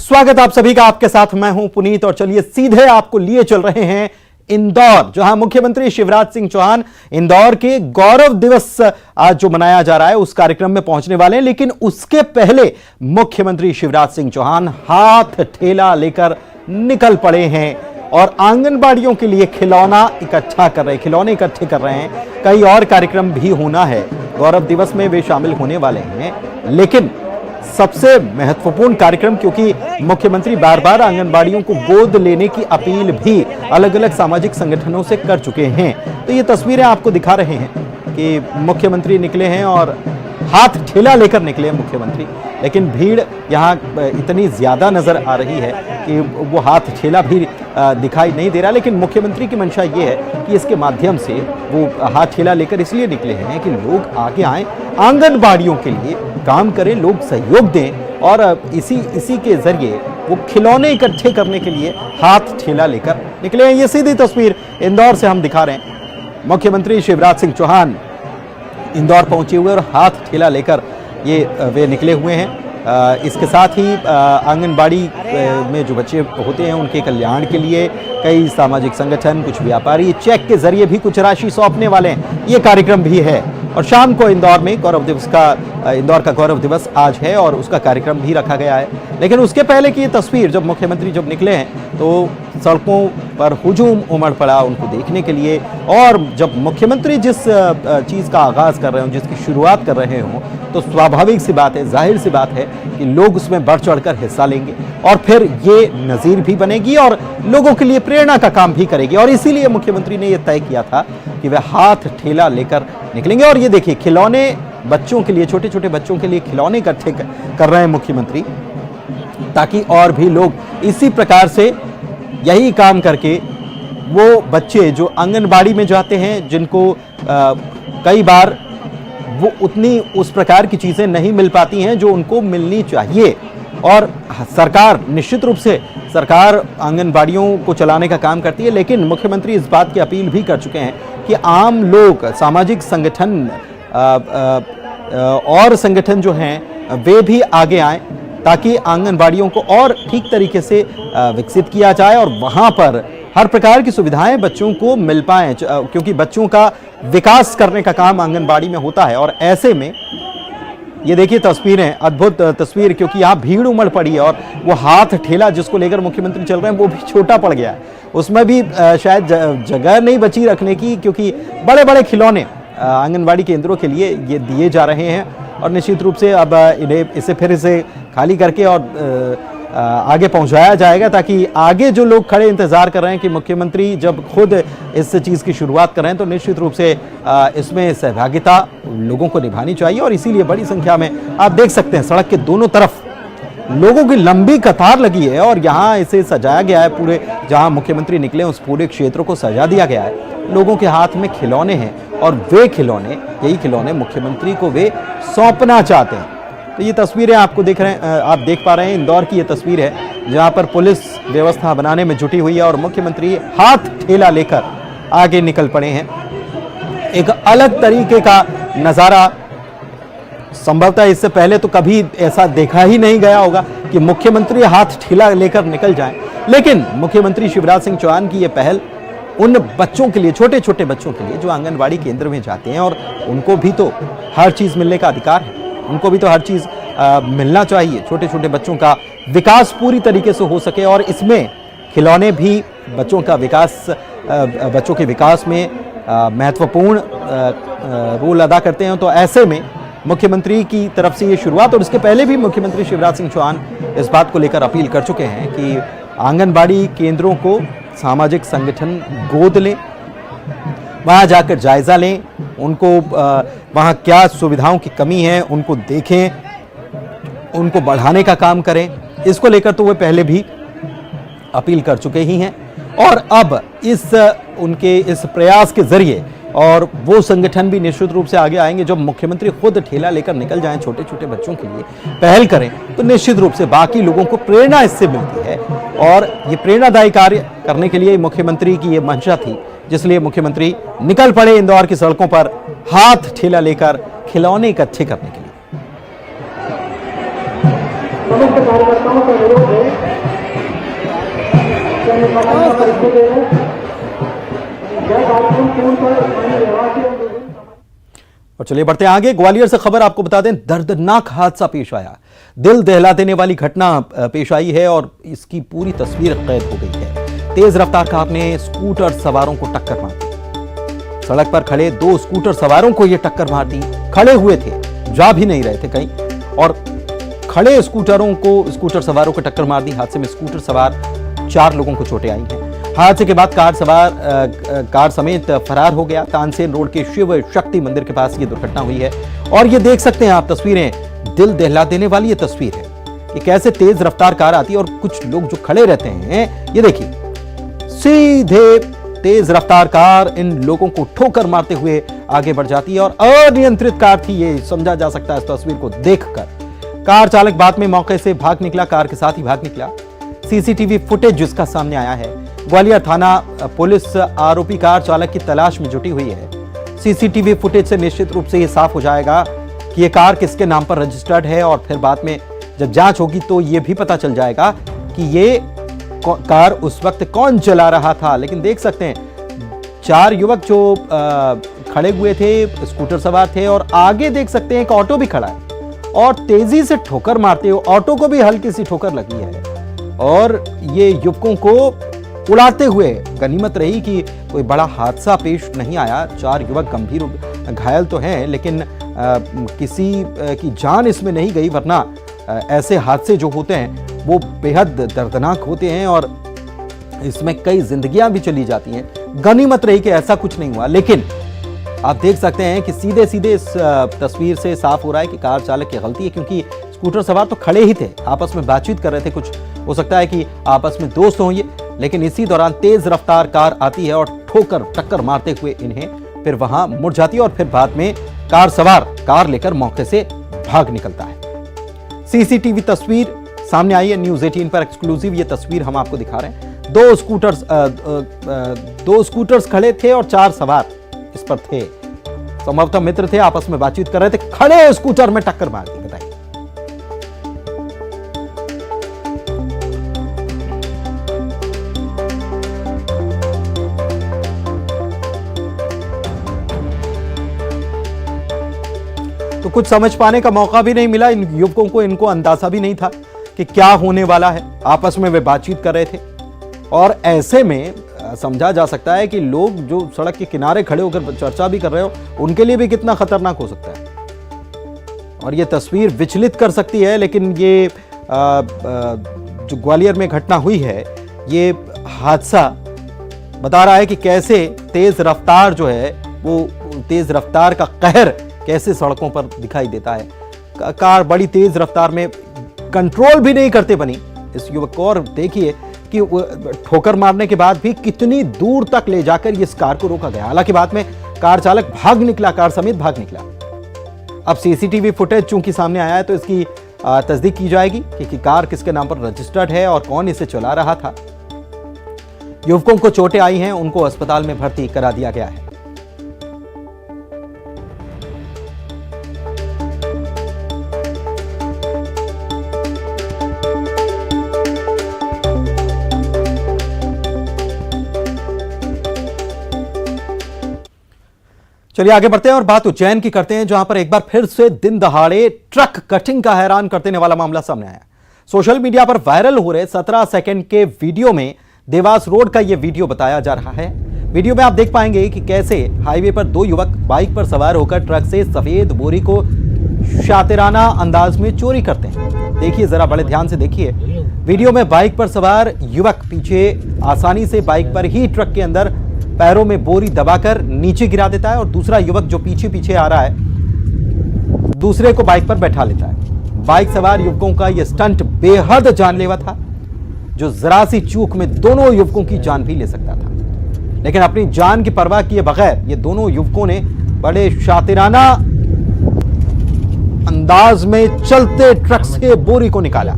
स्वागत आप सभी का, आपके साथ मैं हूं पुनीत और चलिए सीधे आपको लिए चल रहे हैं इंदौर, जहां मुख्यमंत्री शिवराज सिंह चौहान इंदौर के गौरव दिवस आज जो मनाया जा रहा है उस कार्यक्रम में पहुंचने वाले हैं। लेकिन उसके पहले मुख्यमंत्री शिवराज सिंह चौहान हाथ ठेला लेकर निकल पड़े हैं और आंगनबाड़ियों के लिए खिलौने इकट्ठे कर रहे हैं। कई और कार्यक्रम भी होना है, गौरव दिवस में वे शामिल होने वाले हैं, लेकिन सबसे महत्वपूर्ण कार्यक्रम, क्योंकि मुख्यमंत्री बार बार आंगनबाड़ियों को गोद लेने की अपील भी अलग अलग सामाजिक संगठनों से कर चुके हैं। तो ये तस्वीरें आपको दिखा रहे हैं कि मुख्यमंत्री निकले हैं और हाथ ठेला लेकर निकले हैं मुख्यमंत्री, लेकिन भीड़ यहाँ इतनी ज्यादा नजर आ रही है कि वो हाथ ठेला भी दिखाई नहीं दे रहा। लेकिन मुख्यमंत्री की मंशा ये है कि इसके माध्यम से वो हाथ ठेला लेकर इसलिए निकले हैं कि लोग आगे आएं, आंगनबाड़ियों के लिए काम करें, लोग सहयोग दें और इसी के जरिए वो खिलौने इकट्ठे करने के लिए हाथ ठेला लेकर निकले हैं। ये सीधी तस्वीर इंदौर से हम दिखा रहे हैं। मुख्यमंत्री शिवराज सिंह चौहान इंदौर पहुंचे हुए और हाथ ठेला लेकर ये वे निकले हुए हैं। इसके साथ ही आंगनबाड़ी में जो बच्चे होते हैं उनके कल्याण के लिए कई सामाजिक संगठन, कुछ व्यापारी चेक के जरिए भी कुछ राशि सौंपने वाले हैं। ये कार्यक्रम भी है और शाम को इंदौर में इंदौर का गौरव दिवस आज है और उसका कार्यक्रम भी रखा गया है। लेकिन उसके पहले की ये तस्वीर, जब मुख्यमंत्री निकले हैं तो सड़कों पर हुजूम उमड़ पड़ा उनको देखने के लिए। और जब मुख्यमंत्री जिस चीज़ का आगाज़ कर रहे हों, जिसकी शुरुआत कर रहे हों, तो स्वाभाविक सी बात है, जाहिर सी बात है कि लोग उसमें बढ़ चढ़कर हिस्सा लेंगे और फिर ये नज़ीर भी बनेगी और लोगों के लिए प्रेरणा का काम भी करेगी। और इसीलिए मुख्यमंत्री ने यह तय किया था कि वह हाथ ठेला लेकर निकलेंगे। और ये देखिए, खिलौने बच्चों के लिए, छोटे छोटे बच्चों के लिए खिलौने इकट्ठे कर रहे हैं मुख्यमंत्री, ताकि और भी लोग इसी प्रकार से यही काम करके वो बच्चे जो आंगनबाड़ी में जाते हैं, जिनको कई बार वो उतनी उस प्रकार की चीज़ें नहीं मिल पाती हैं जो उनको मिलनी चाहिए। और सरकार, निश्चित रूप से सरकार आंगनबाड़ियों को चलाने का काम करती है, लेकिन मुख्यमंत्री इस बात की अपील भी कर चुके हैं कि आम लोग, सामाजिक संगठन और संगठन जो हैं वे भी आगे आएं, ताकि आंगनबाड़ियों को और ठीक तरीके से विकसित किया जाए और वहाँ पर हर प्रकार की सुविधाएं बच्चों को मिल पाएं, क्योंकि बच्चों का विकास करने का काम आंगनबाड़ी में होता है। और ऐसे में ये देखिए तस्वीरें, अद्भुत तस्वीर, क्योंकि यहाँ भीड़ उमड़ पड़ी है और वो हाथ ठेला जिसको लेकर मुख्यमंत्री चल रहे हैं वो भी छोटा पड़ गया है, उसमें भी शायद जगह नहीं बची रखने की, क्योंकि बड़े बड़े खिलौने आंगनबाड़ी केंद्रों के लिए ये दिए जा रहे हैं। और निश्चित रूप से अब इसे खाली करके और आगे पहुंचाया जाएगा, ताकि आगे जो लोग खड़े इंतजार कर रहे हैं कि मुख्यमंत्री जब खुद इस चीज़ की शुरुआत कर रहे हैं, तो निश्चित रूप से इसमें सहभागिता लोगों को निभानी चाहिए। और इसीलिए बड़ी संख्या में आप देख सकते हैं सड़क के दोनों तरफ लोगों की लंबी कतार लगी है और यहाँ इसे सजाया गया है। पूरे जहाँ मुख्यमंत्री निकले उस पूरे क्षेत्र को सजा दिया गया है। लोगों के हाथ में खिलौने हैं और यही खिलौने मुख्यमंत्री को वे सौंपना चाहते हैं। तो ये तस्वीरें आपको आप देख पा रहे हैं, इंदौर की ये तस्वीर है जहां पर पुलिस व्यवस्था बनाने में जुटी हुई है और मुख्यमंत्री हाथ ठेला लेकर आगे निकल पड़े हैं। एक अलग तरीके का नज़ारा, संभवतः इससे पहले तो कभी ऐसा देखा ही नहीं गया होगा कि मुख्यमंत्री हाथ ठेला लेकर निकल जाएं। लेकिन मुख्यमंत्री शिवराज सिंह चौहान की ये पहल उन बच्चों के लिए, छोटे छोटे बच्चों के लिए जो आंगनबाड़ी केंद्र में जाते हैं, और उनको भी तो हर चीज़ मिलने का अधिकार है, उनको भी तो हर चीज़ मिलना चाहिए। छोटे छोटे बच्चों का विकास पूरी तरीके से हो सके और इसमें खिलौने भी बच्चों के विकास में महत्वपूर्ण रोल अदा करते हैं। तो ऐसे में मुख्यमंत्री की तरफ से ये शुरुआत, और इसके पहले भी मुख्यमंत्री शिवराज सिंह चौहान इस बात को लेकर अपील कर चुके हैं कि आंगनबाड़ी केंद्रों को सामाजिक संगठन गोद लें, वहाँ जाकर जायज़ा लें, उनको वहाँ क्या सुविधाओं की कमी है उनको देखें, उनको बढ़ाने का काम करें। इसको लेकर तो वे पहले भी अपील कर चुके ही हैं। और अब उनके इस प्रयास के जरिए और वो संगठन भी निश्चित रूप से आगे आएंगे। जब मुख्यमंत्री खुद ठेला लेकर निकल जाएं, छोटे छोटे बच्चों के लिए पहल करें, तो निश्चित रूप से बाकी लोगों को प्रेरणा इससे मिलती है। और ये प्रेरणादायी कार्य करने के लिए मुख्यमंत्री की ये मंशा थी, जिसलिए मुख्यमंत्री निकल पड़े इंदौर की सड़कों पर हाथ ठेला लेकर खिलौने इकट्ठे करने के लिए। समस्त कार्यकर्ताओं का अनुरोध है कि हम अपना परिचय दे रहे हैं। यह कार्यक्रम पूर्ण पर स्थानीय रहवासी और चलिए बढ़ते हैं आगे। ग्वालियर से खबर आपको बता दें, दर्दनाक हादसा पेश आया। दिल दहला देने वाली घटना पेश आई है और इसकी पूरी तस्वीर कैद हो गई है। तेज रफ्तार कार ने स्कूटर सवारों को टक्कर मार दी। सड़क पर खड़े दो स्कूटर सवारों को यह टक्कर मार दी। खड़े हुए थे, जा भी नहीं रहे थे कहीं, और खड़े स्कूटर सवारों को टक्कर मार दी। हादसे में स्कूटर सवार 4 लोगों को चोटें आई हैं। हादसे के बाद कार समेत फरार हो गया। तानसेन रोड के शिव शक्ति मंदिर के पास ये दुर्घटना हुई है और ये देख सकते हैं आप तस्वीरें, दिल दहला देने वाली ये तस्वीर है कि कैसे तेज रफ्तार कार आती है और कुछ लोग जो खड़े रहते हैं, ये देखिए, सीधे तेज रफ्तार कार इन लोगों को ठोकर मारते हुए आगे बढ़ जाती है और अनियंत्रित कार थी, ये समझा जा सकता है इस तस्वीर को देखकर। कार चालक बाद में मौके से भाग निकला, कार के साथ ही भाग निकला। सीसीटीवी फुटेज जिसका सामने आया है। ग्वालियर थाना पुलिस आरोपी कार चालक की तलाश में जुटी हुई है। सीसीटीवी फुटेज से निश्चित रूप से यह साफ हो जाएगा कि यह कार किसके नाम पर रजिस्टर्ड है और फिर बाद में जब जांच होगी तो यह भी पता चल जाएगा कि ये कार उस वक्त कौन चला रहा था। लेकिन देख सकते हैं 4 युवक जो खड़े हुए थे, स्कूटर सवार थे, और आगे देख सकते हैं एक ऑटो भी खड़ा है और तेजी से ठोकर मारते हुए ऑटो को भी हल्की सी ठोकर लगी है और ये युवकों को उड़ाते हुए। गनीमत रही कि कोई बड़ा हादसा पेश नहीं आया। 4 युवक गंभीर घायल तो हैं, लेकिन किसी की जान इसमें नहीं गई, वरना ऐसे हादसे जो होते हैं वो बेहद दर्दनाक होते हैं और इसमें कई जिंदगियां भी चली जाती हैं। गनीमत रही कि ऐसा कुछ नहीं हुआ, लेकिन आप देख सकते हैं कि सीधे सीधे इस तस्वीर से साफ हो रहा है कि कार चालक की गलती है, क्योंकि स्कूटर सवार तो खड़े ही थे, आपस में बातचीत कर रहे थे। कुछ हो सकता है कि आपस में दोस्त हों ये, लेकिन इसी दौरान तेज रफ्तार कार आती है और ठोकर टक्कर मारते हुए इन्हें फिर वहां मुड़ जाती है और फिर बाद में कार सवार कार लेकर मौके से भाग निकलता है। सीसीटीवी तस्वीर सामने आई है, न्यूज़ 18 पर एक्सक्लूसिव ये तस्वीर हम आपको दिखा रहे हैं। 2 स्कूटर्स खड़े थे और 4 सवार इस पर थे। संभवतः मित्र थे, आपस में बातचीत कर रहे थे, खड़े स्कूटर में टक्कर मार दी। बताइए। तो कुछ समझ पाने का मौका भी नहीं मिला इन युवकों को, इनको अंदाजा भी नहीं था कि क्या होने वाला है। आपस में वे बातचीत कर रहे थे और ऐसे में समझा जा सकता है कि लोग जो सड़क के किनारे खड़े होकर चर्चा भी कर रहे हो, उनके लिए भी कितना खतरनाक हो सकता है और ये तस्वीर विचलित कर सकती है। लेकिन ये जो ग्वालियर में घटना हुई है, ये हादसा बता रहा है कि कैसे तेज रफ्तार जो है, वो तेज रफ्तार का कहर कैसे सड़कों पर दिखाई देता है। कार बड़ी तेज रफ्तार में कंट्रोल भी नहीं करते बनी इस युवक को, और देखिए कि ठोकर मारने के बाद भी कितनी दूर तक ले जाकर इस कार को रोका गया। हालांकि बाद में कार चालक भाग निकला, कार समेत भाग निकला। अब सीसीटीवी फुटेज चूंकि सामने आया है तो इसकी तस्दीक की जाएगी कि कार किसके नाम पर रजिस्टर्ड है और कौन इसे चला रहा था। युवकों को चोटें आई हैं, उनको अस्पताल में भर्ती करा दिया गया है। चलिए आगे बढ़ते हैं और बात उज्जैन की करते हैं, जहां पर एक बार फिर से दिन दहाड़े ट्रक कटिंग का हैरान कर देने वाला मामला सामने आया। सोशल मीडिया पर वायरल हो रहे 17 सेकंड के वीडियो में देवास रोड का यह वीडियो बताया जा रहा है। वीडियो में आप देख पाएंगे कि कैसे हाईवे पर 2 युवक बाइक पर सवार होकर ट्रक से सफेद बोरी को शातिराना अंदाज में चोरी करते हैं। देखिए, जरा बड़े ध्यान से देखिए। वीडियो में बाइक पर सवार युवक पीछे आसानी से बाइक पर ही ट्रक के अंदर पैरों में बोरी दबाकर नीचे गिरा देता है और दूसरा युवक जो पीछे पीछे आ रहा है, दूसरे को बाइक पर बैठा लेता है। बाइक सवार युवकों का यह स्टंट बेहद जानलेवा था, जो जरा सी चूक में दोनों युवकों की जान भी ले सकता था। लेकिन अपनी जान की परवाह किए बगैर ये दोनों युवकों ने बड़े शातिराना अंदाज में चलते ट्रक से बोरी को निकाला।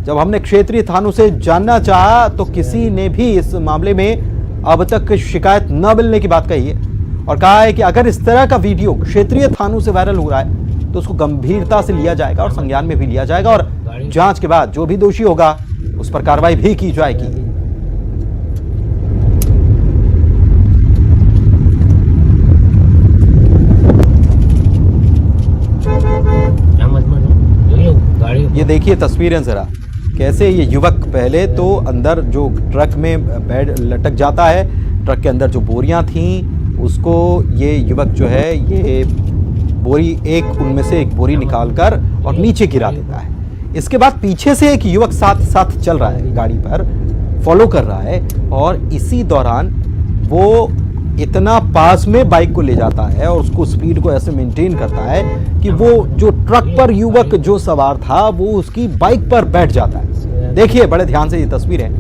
जब हमने क्षेत्रीय थानों से जानना चाहा तो किसी ने भी इस मामले में अब तक शिकायत न मिलने की बात कही है और कहा है कि अगर इस तरह का वीडियो क्षेत्रीय थानों से वायरल हो रहा है तो उसको गंभीरता से लिया जाएगा और संज्ञान में भी लिया जाएगा और जांच के बाद जो भी दोषी होगा उस पर कार्रवाई भी की जाएगी। ये देखिए तस्वीरें जरा, कैसे ये युवक पहले तो अंदर जो ट्रक में बैठ लटक जाता है, ट्रक के अंदर जो बोरियां थीं उसको ये युवक जो है ये बोरी उनमें से एक बोरी निकालकर और नीचे गिरा देता है। इसके बाद पीछे से एक युवक साथ साथ चल रहा है, गाड़ी पर फॉलो कर रहा है और इसी दौरान वो इतना पास में बाइक को ले जाता है और उसको स्पीड को ऐसे मेंटेन करता है कि वो जो ट्रक पर युवक जो सवार था वो उसकी बाइक पर बैठ जाता है। देखिए बड़े ध्यान से ये तस्वीर है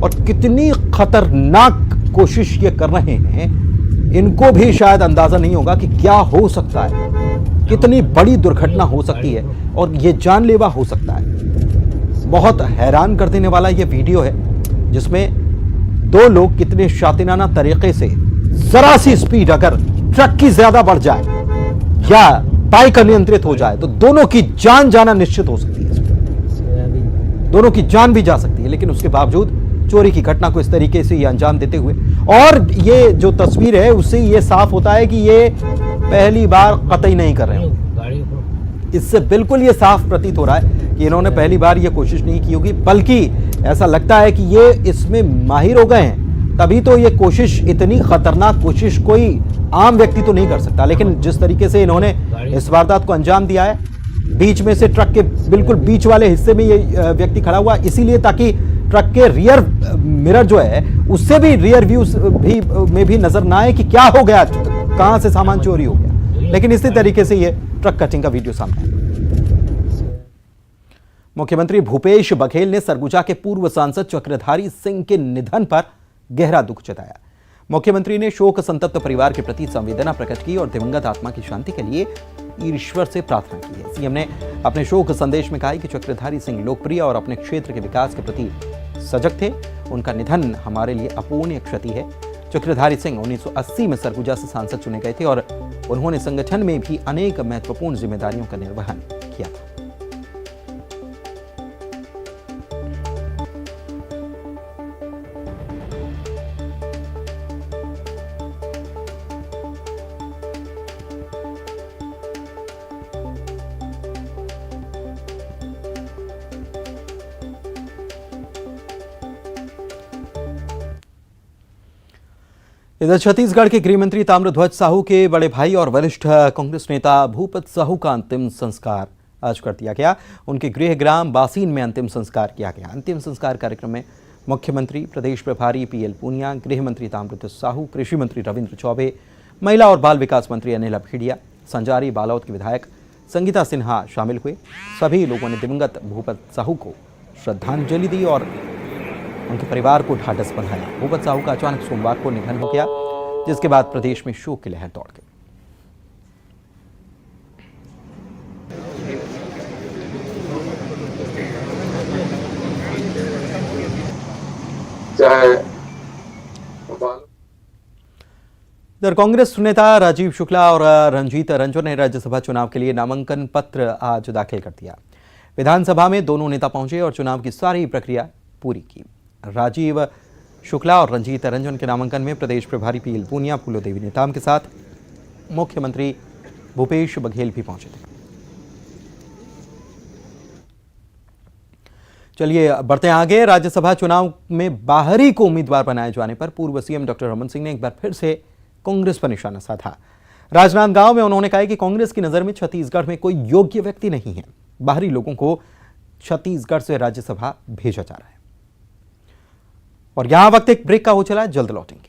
और कितनी खतरनाक कोशिश ये कर रहे हैं, इनको भी शायद अंदाजा नहीं होगा कि क्या हो सकता है, कितनी बड़ी दुर्घटना हो सकती है और ये जानलेवा हो सकता है। बहुत हैरान कर देने वाला ये वीडियो है जिसमें दो लोग कितने शातिराना तरीके से जरा सी स्पीड अगर ट्रक की ज्यादा बढ़ जाए या बाइक अनियंत्रित हो जाए तो दोनों की जान जाना निश्चित हो सकती है, दोनों की जान भी जा सकती है। लेकिन उसके बावजूद चोरी की घटना को इस तरीके से ये अंजाम देते हुए, और ये जो तस्वीर है उससे ये साफ होता है कि ये पहली बार कतई नहीं कर रहे हैं। इससे बिल्कुल ये साफ प्रतीत हो रहा है कि इन्होंने पहली बार ये कोशिश नहीं की होगी, बल्कि ऐसा लगता है कि ये इसमें माहिर हो गए हैं, तभी तो ये कोशिश, इतनी खतरनाक कोशिश कोई आम व्यक्ति तो नहीं कर सकता। लेकिन जिस तरीके से इन्होंने इस वारदात को अंजाम दिया है, बीच में से ट्रक के बिल्कुल बीच वाले हिस्से में ये व्यक्ति खड़ा हुआ, इसीलिए ताकि ट्रक के रियर मिरर जो है उससे भी, रियर व्यू में भी नजर ना आए कि क्या हो गया, कहां से सामान चोरी हो गया। लेकिन इसी तरीके से ये ट्रक कटिंग का वीडियो सामने आया। मुख्यमंत्री भूपेश बघेल ने सरगुजा के पूर्व सांसद चक्रधारी सिंह के निधन पर गहरा दुख जताया। मुख्यमंत्री ने शोक संतप्त परिवार के प्रति संवेदना प्रकट की और दिवंगत आत्मा की शांति के लिए ईश्वर से प्रार्थना की है। सीएम ने अपने शोक संदेश में कहा कि चक्रधारी सिंह लोकप्रिय और अपने क्षेत्र के विकास के प्रति सजग थे। उनका निधन हमारे लिए अपूर्णीय क्षति है। चक्रधारी सिंह 1980 में सरगुजा से सांसद चुने गए थे और उन्होंने संगठन में भी अनेक महत्वपूर्ण जिम्मेदारियों का निर्वहन किया था। इधर छत्तीसगढ़ के गृह मंत्री ताम्रध्वज साहू के बड़े भाई और वरिष्ठ कांग्रेस नेता भूपत साहू का अंतिम संस्कार आज कर दिया गया। उनके गृह ग्राम बासीन में अंतिम संस्कार किया गया। अंतिम संस्कार कार्यक्रम में मुख्यमंत्री, प्रदेश प्रभारी पीएल पुनिया, गृह मंत्री ताम्रध्वज साहू, कृषि मंत्री रविंद्र चौबे, महिला और बाल विकास मंत्री अनिला भेड़िया, संजारी बालोद के विधायक संगीता सिन्हा शामिल हुए। सभी लोगों ने दिवंगत भूपत साहू को श्रद्धांजलि दी और उनके परिवार को ढाढ़स बंधाया। भूपत साहू का अचानक सोमवार को निधन हो गया, जिसके बाद प्रदेश में शोक की लहर दौड़ गई। इधर कांग्रेस नेता राजीव शुक्ला और रंजीत रंजन ने राज्यसभा चुनाव के लिए नामांकन पत्र आज दाखिल कर दिया। विधानसभा में दोनों नेता पहुंचे और चुनाव की सारी प्रक्रिया पूरी की। राजीव शुक्ला और रंजीत रंजन के नामांकन में प्रदेश प्रभारी पीएल पुनिया, फूलोदेवी नेताम के साथ मुख्यमंत्री भूपेश बघेल भी पहुंचे थे। चलिए बढ़ते हैं आगे। राज्यसभा चुनाव में बाहरी को उम्मीदवार बनाए जाने पर पूर्व सीएम डॉक्टर रमन सिंह ने एक बार फिर से कांग्रेस पर निशाना साधा। राजनांदगांव में उन्होंने कहा कि कांग्रेस की नजर में छत्तीसगढ़ में कोई योग्य व्यक्ति नहीं है, बाहरी लोगों को छत्तीसगढ़ से राज्यसभा भेजा जा रहा है। और यहां वक्त एक ब्रेक का हो चला है, जल्द लौटेंगे।